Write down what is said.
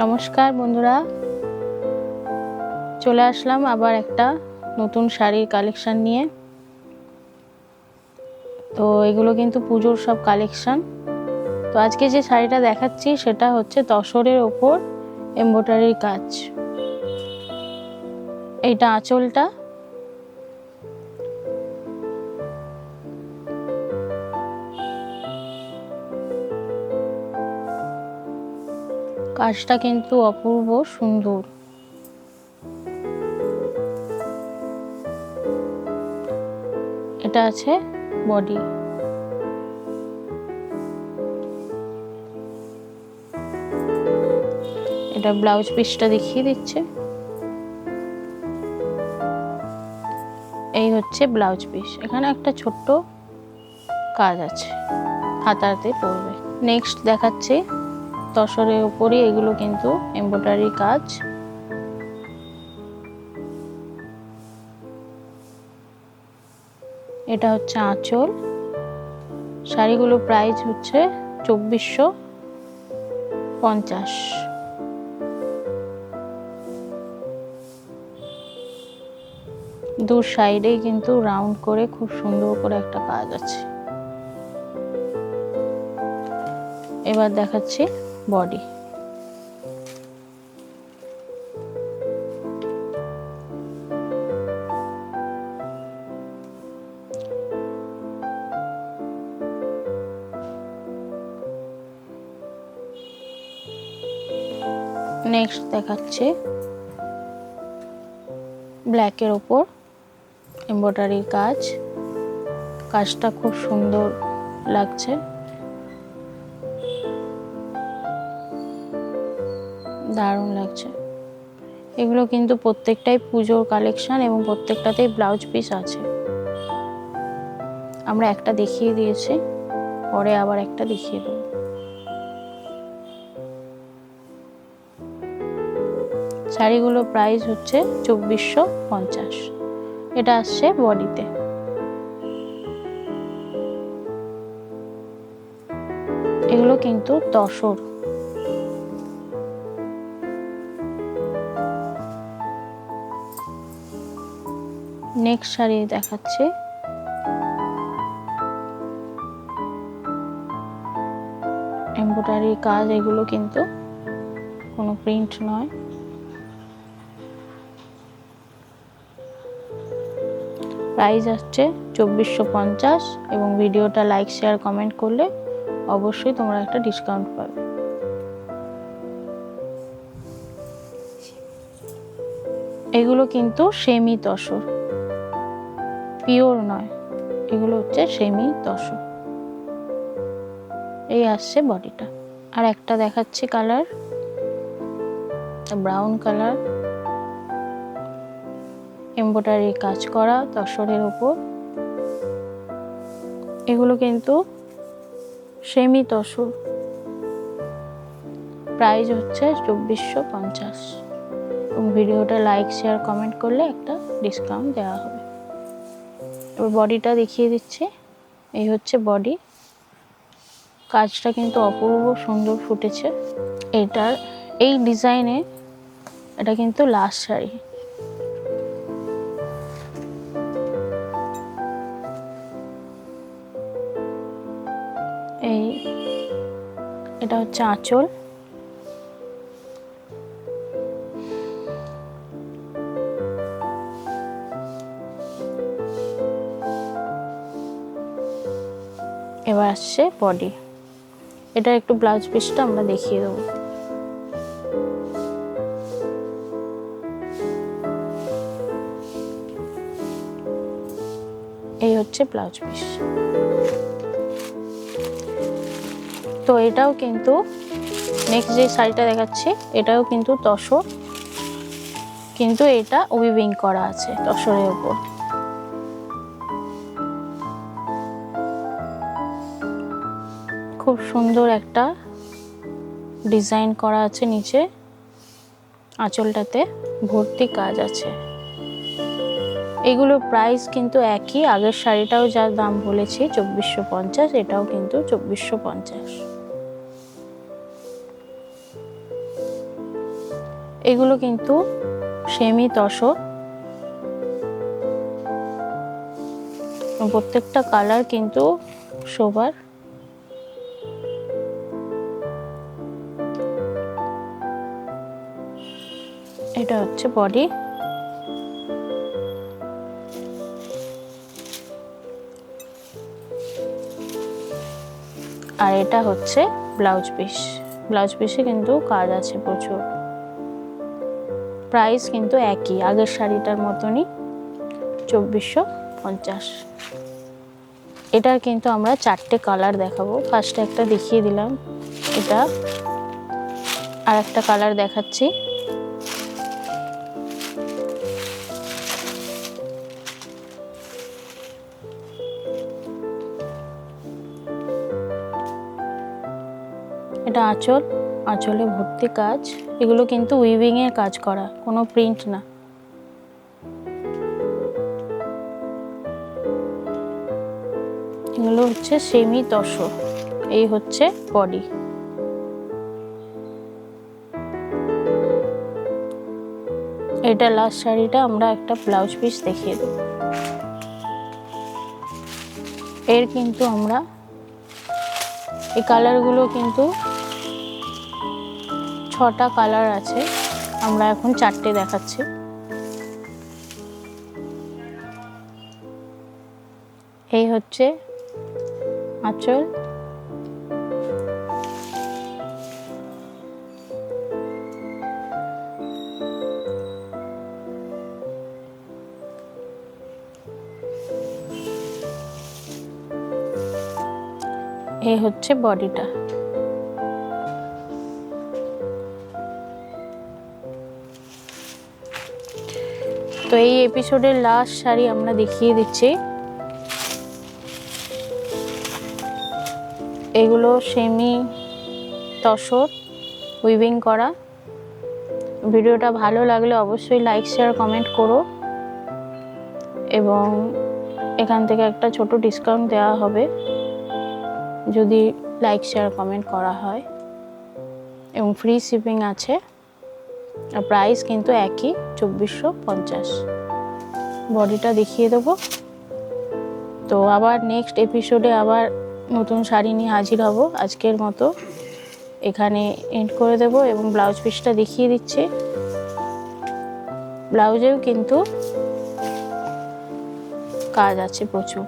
নমস্কার বন্ধুরা, চলে আসলাম আবার একটা নতুন শাড়ির কালেকশন নিয়ে। তো এগুলো কিন্তু পুজোর সব কালেকশন। তো আজকে যে শাড়িটা দেখাচ্ছি সেটা হচ্ছে তসরের ওপর এমব্রয়ডারির কাজ। এইটা আঁচলটা, কাজটা কিন্তু অপূর্ব সুন্দর। এটা আছে বডি। এটা ব্লাউজ পিসটা দেখিয়ে দিচ্ছে। এই হচ্ছে ব্লাউজ পিস। এখানে একটা ছোট্ট কাজ আছে, হাতাতে পড়বে। নেক্সট দেখাচ্ছি তসরের উপরে, এগুলো কিন্তু এমব্রয়ডারি কাজ। এটা হচ্ছে আঁচল। শাড়িগুলো প্রাইস হচ্ছে 2450। দু সাইডেই কিন্তু রাউন্ড করে খুব সুন্দর করে একটা কাজ আছে। এবার দেখাচ্ছি বডি। নেক্সট দেখাচ্ছি ব্ল্যাকের ওপর এমব্রয়ডারির কাজ। কাজটা খুব সুন্দর লাগছে, দারুণ লাগছে। এগুলো কিন্তু প্রত্যেকটাই পুজোর কালেকশন এবং প্রত্যেকটাতেই ব্লাউজ পিস আছে। আমরা একটা দেখিয়ে দিয়েছি, পরে আবার একটা দেখিয়ে দেব। শাড়িগুলো প্রাইস হচ্ছে 2450। এটা আসছে বডিতে। এগুলো কিন্তু তসর। নেক্সট শাড়ি দেখাচ্ছে এমব্রয়ডারি কাজ। এগুলো কিন্তু কোনো প্রিন্ট নয়। প্রাইস আসছে 2450 এবং ভিডিওটা লাইক শেয়ার কমেন্ট করলে অবশ্যই তোমরা একটা ডিসকাউন্ট পাবে। এগুলো কিন্তু সেমি তসর, পিওর নয়। এগুলো হচ্ছে সেমি তসর। এই আসছে বডিটা। আর একটা দেখাচ্ছি কালার, ব্রাউন কালার, এমব্রয়ডারি কাজ করা তসরের উপর। এগুলো কিন্তু সেমি তসর। প্রাইস হচ্ছে 2450 এবং ভিডিওটা লাইক শেয়ার কমেন্ট করলে একটা ডিসকাউন্ট দেওয়া হবে। এবার বডিটা দেখিয়ে দিচ্ছি। এই হচ্ছে বডি। কাজটা কিন্তু অপূর্ব সুন্দর ফুটেছে। এটার এই ডিজাইনে এটা কিন্তু লাস্ট শাড়ি। এটা হচ্ছে আঁচল। এবার আসছে বডি। এটা একটু ব্লাউজ পিসটা আমরা দেখিয়ে দেবো। এই হচ্ছে ব্লাউজ পিস। তো এটাও কিন্তু নেক্সট যে শাড়িটা দেখাচ্ছি এটাও কিন্তু তসর, কিন্তু এটা উইভিং করা আছে তসরের উপর। খুব সুন্দর একটা ডিজাইন করা আছে নিচে। আঁচলটাতে ভর্তি কাজ আছে। এগুলোর প্রাইস কিন্তু একই। আগের শাড়িটাও যা দাম বলেছি 2450, এটাও কিন্তু 2450। এগুলো কিন্তু সেমি তসর, প্রত্যেকটা কালার কিন্তু সোবার। এটা হচ্ছে বডি, আর এটা হচ্ছে ব্লাউজ পিস। ব্লাউজ পিসে কিন্তু কাজ আছে প্রচুর। প্রাইস কিন্তু একই, আগের শাড়িটার মতনই, 2450। এটার কিন্তু আমরা 4টে কালার দেখাবো। ফার্স্টে একটা দেখিয়ে দিলাম, এটা আর একটা কালার দেখাচ্ছি। এটা আঁচল, আঁচলে ভর্তি কাজ। এগুলো কিন্তু উইভিং এর কাজ করা, কোনো প্রিন্ট না। এগুলো হচ্ছে সেমি তসর। এই হচ্ছে বডি। এটা লাস্ট শাড়িটা আমরা একটা ব্লাউজ পিস দেখিয়ে দেব। এর কিন্তু আমরা এই কালারগুলো কিন্তু 6টা কালার আছে, আমরা এখন 4টে দেখাচ্ছি। এই হচ্ছে আঁচল, এই হচ্ছে বডিটা। তো এই এপিসোডের লাস্ট শাড়ি আমরা দেখিয়ে দিচ্ছি। এগুলো সেমি তসর, উইভিং করা। ভিডিওটা ভালো লাগলে অবশ্যই লাইক শেয়ার কমেন্ট করো, এবং এখান থেকে একটা ছোট ডিসকাউন্ট দেওয়া হবে যদি লাইক শেয়ার কমেন্ট করা হয়, এবং ফ্রি শিপিং আছে। আর প্রাইস কিন্তু একই, 2450। বডিটা দেখিয়ে দেবো। তো আবার নেক্সট এপিসোডে আবার নতুন শাড়ি নিয়ে হাজির হব। আজকের মতো এখানে এন্ড করে দেব, এবং ব্লাউজ পিসটা দেখিয়ে দিচ্ছি। ব্লাউজেও কিন্তু কাজ আছে প্রচুর।